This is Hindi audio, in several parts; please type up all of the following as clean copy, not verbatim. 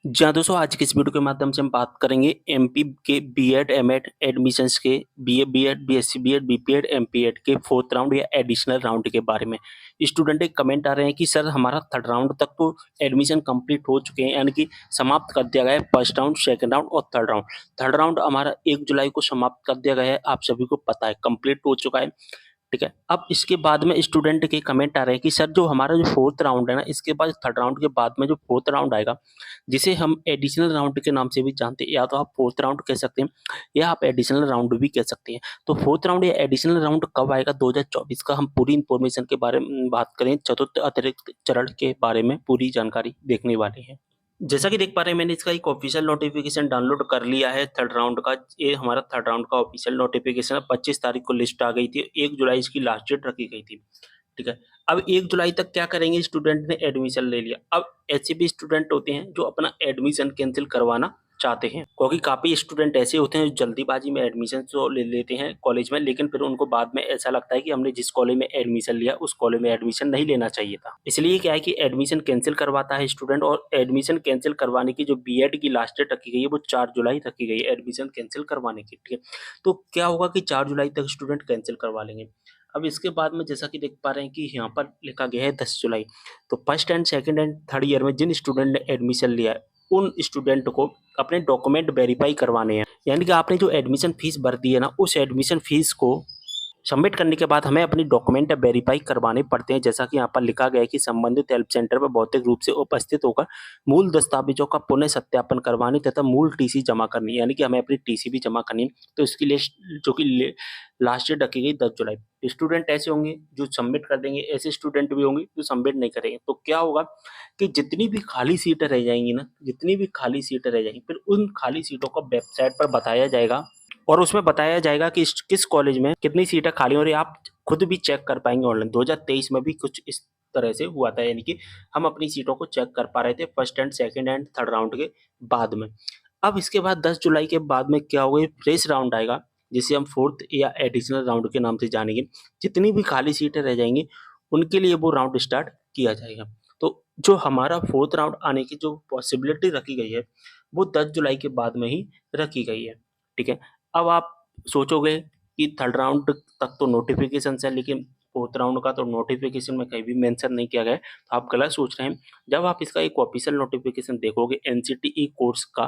जी हाँ, दोस्तों आज की इस वीडियो के माध्यम से हम बात करेंगे एमपी के बीएड, एमएड एडमिशन्स के BA, BEd, BSc BEd, BPEd, MPEd के 4th राउंड या एडिशनल राउंड के बारे में। स्टूडेंट एक कमेंट आ रहे हैं कि सर हमारा 3rd राउंड तक तो एडमिशन कंप्लीट हो चुके हैं, यानी कि समाप्त कर दिया गया है 1st राउंड, 2nd राउंड और 3rd राउंड। 3rd राउंड हमारा 1 जुलाई को समाप्त कर दिया गया है, आप सभी को पता है, कंप्लीट हो चुका है। ठीक है। अब इसके बाद में स्टूडेंट के कमेंट आ रहे हैं कि सर जो हमारा जो 4th राउंड है ना, इसके बाद 3rd राउंड के बाद में जो 4th राउंड आएगा, जिसे हम एडिशनल राउंड के नाम से भी जानते हैं, या तो आप 4th राउंड कह सकते हैं या आप एडिशनल राउंड भी कह सकते हैं। तो 4th राउंड या एडिशनल राउंड कब आएगा 2024 का, हम पूरी इन्फॉर्मेशन के बारे में बात करें, चतुर्थ अतिरिक्त चरण के बारे में पूरी जानकारी देखने वाले हैं। जैसा कि देख पा रहे हैं, मैंने इसका एक ऑफिशियल नोटिफिकेशन डाउनलोड कर लिया है 3rd राउंड का। ये हमारा 3rd राउंड का ऑफिशियल नोटिफिकेशन है। 25 तारीख को लिस्ट आ गई थी, 1 जुलाई इसकी लास्ट डेट रखी गई थी। ठीक है। अब 1 जुलाई तक क्या करेंगे, स्टूडेंट ने एडमिशन ले लिया। अब ऐसे भी स्टूडेंट होते हैं जो अपना एडमिशन कैंसिल करवाना चाहते हैं, क्योंकि काफ़ी स्टूडेंट ऐसे होते हैं जो जल्दीबाजी में एडमिशन तो ले लेते हैं कॉलेज में, लेकिन फिर उनको बाद में ऐसा लगता है कि हमने जिस कॉलेज में एडमिशन लिया उस कॉलेज में एडमिशन नहीं लेना चाहिए था। इसलिए क्या है कि एडमिशन कैंसिल करवाता है स्टूडेंट, और एडमिशन कैंसिल करवाने की जो बीएड की लास्ट डेट रखी गई है वो 4 जुलाई रखी गई है एडमिशन कैंसिल करवाने की। ठीक है। तो क्या होगा कि 4 जुलाई तक स्टूडेंट कैंसिल करवा लेंगे। अब इसके बाद में जैसा कि देख पा रहे हैं कि यहाँ पर लिखा गया है 10 जुलाई। तो 1st and 2nd and 3rd year में जिन स्टूडेंट ने एडमिशन लिया है, उन स्टूडेंट को अपने डॉक्यूमेंट वेरीफाई करवाने हैं। यानी कि आपने जो एडमिशन फीस भर दी है ना, उस एडमिशन फीस को सबमिट करने के बाद हमें अपनी डॉक्यूमेंट वेरीफाई करवाने पड़ते हैं। जैसा कि यहाँ पर लिखा गया है कि संबंधित हेल्प सेंटर पर भौतिक रूप से उपस्थित होकर मूल दस्तावेजों का पुनः सत्यापन करवाने तथा मूल टीसी जमा करनी है। यानी कि हमें अपनी टीसी भी जमा करनी है। तो इसकी लिस्ट जो कि लास्ट डेट रखी गई 10 जुलाई। स्टूडेंट ऐसे होंगे जो सबमिट कर देंगे, ऐसे स्टूडेंट भी होंगे जो सबमिट नहीं करेंगे। तो क्या होगा कि जितनी भी खाली सीटें रह जाएंगी ना, जितनी भी खाली सीटें रह जाएंगी, फिर उन खाली सीटों को वेबसाइट पर बताया जाएगा, और उसमें बताया जाएगा कि किस कॉलेज में कितनी सीटें खाली हो रही है। आप खुद भी चेक कर पाएंगे ऑनलाइन। 2023 में भी कुछ इस तरह से हुआ था, यानी कि हम अपनी सीटों को चेक कर पा रहे थे 1st and 2nd and 3rd round के बाद में। अब इसके बाद 10 जुलाई के बाद में क्या होगा, फ्रेश राउंड आएगा, जिसे हम 4th या एडिशनल राउंड के नाम से जानेंगे। जितनी भी खाली सीटें रह जाएंगी उनके लिए वो राउंड स्टार्ट किया जाएगा। तो जो हमारा 4th राउंड आने की जो पॉसिबिलिटी रखी गई है वो 10 जुलाई के बाद में ही रखी गई है। ठीक है। अब आप सोचोगे कि 3rd राउंड तक तो नोटिफिकेशन है, लेकिन 4th राउंड का तो नोटिफिकेशन में कहीं भी मेंशन नहीं किया गया है, तो आप गलत सोच रहे हैं। जब आप इसका एक ऑफिशियल नोटिफिकेशन देखोगे एनसीटीई कोर्स का,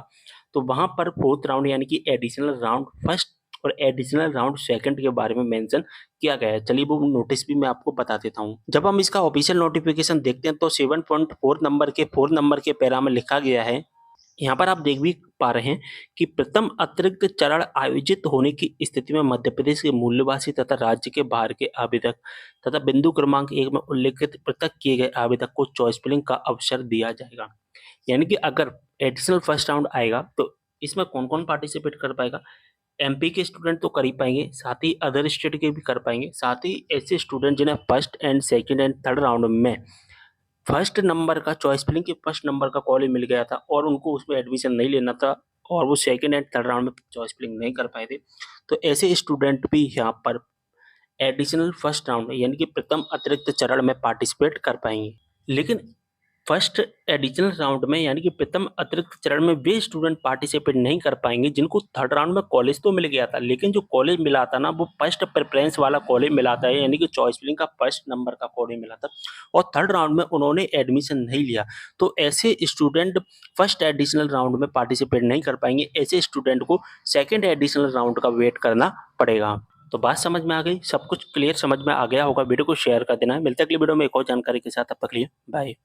तो वहाँ पर 4th राउंड यानी कि एडिशनल राउंड 1st और एडिशनल राउंड 2nd के बारे में मेंशन किया गया है। चलिए वो नोटिस भी मैं आपको बता देता हूँ। जब हम इसका ऑफिशियल नोटिफिकेशन देखते हैं तो 7.4 नंबर के 4 नंबर के पैरा में लिखा गया है, यहाँ पर आप देख भी पा रहे हैं कि प्रथम अतिरिक्त चरण आयोजित होने की स्थिति में मध्य प्रदेश के मूलवासी तथा राज्य के बाहर के आवेदक तथा बिंदु क्रमांक 1 में उल्लेखित पृथक किए गए आवेदक को चॉइस फिलिंग का अवसर दिया जाएगा। यानी कि अगर एडिशनल 1st राउंड आएगा तो इसमें कौन-कौन पार्टिसिपेट कर पाएगा? एमपी के स्टूडेंट तो कर ही पाएंगे, साथ ही अदर स्टेट के भी कर पाएंगे, साथ ही ऐसे स्टूडेंट जिन्हें 1st and 2nd and 3rd round में फर्स्ट नंबर का चॉइस फिलिंग के फर्स्ट नंबर का कॉलेज मिल गया था और उनको उसमें एडमिशन नहीं लेना था, और वो 2nd एंड 3rd राउंड में चॉइस फिलिंग नहीं कर पाए थे, तो ऐसे स्टूडेंट भी यहाँ पर एडिशनल 1st राउंड यानी कि प्रथम अतिरिक्त चरण में पार्टिसिपेट कर पाएंगे। लेकिन फर्स्ट एडिशनल राउंड में यानी कि प्रथम अतिरिक्त चरण में वे स्टूडेंट पार्टिसिपेट नहीं कर पाएंगे जिनको 3rd राउंड में कॉलेज तो मिल गया था, लेकिन जो कॉलेज मिला था ना वो फर्स्ट प्रेफरेंस वाला कॉलेज मिला था, यानी कि चॉइस फिलिंग का फर्स्ट नंबर का कॉलेज मिला था, और 3rd राउंड में उन्होंने एडमिशन नहीं लिया। तो ऐसे स्टूडेंट फर्स्ट एडिशनल राउंड में पार्टिसिपेट नहीं कर पाएंगे। ऐसे स्टूडेंट को 2nd एडिशनल राउंड का वेट करना पड़ेगा। तो बात समझ में आ गई, सब कुछ क्लियर समझ में आ गया होगा। वीडियो को शेयर कर देना है। मिलते हैं अगली वीडियो में एक और जानकारी के साथ, तब तक के लिए बाय।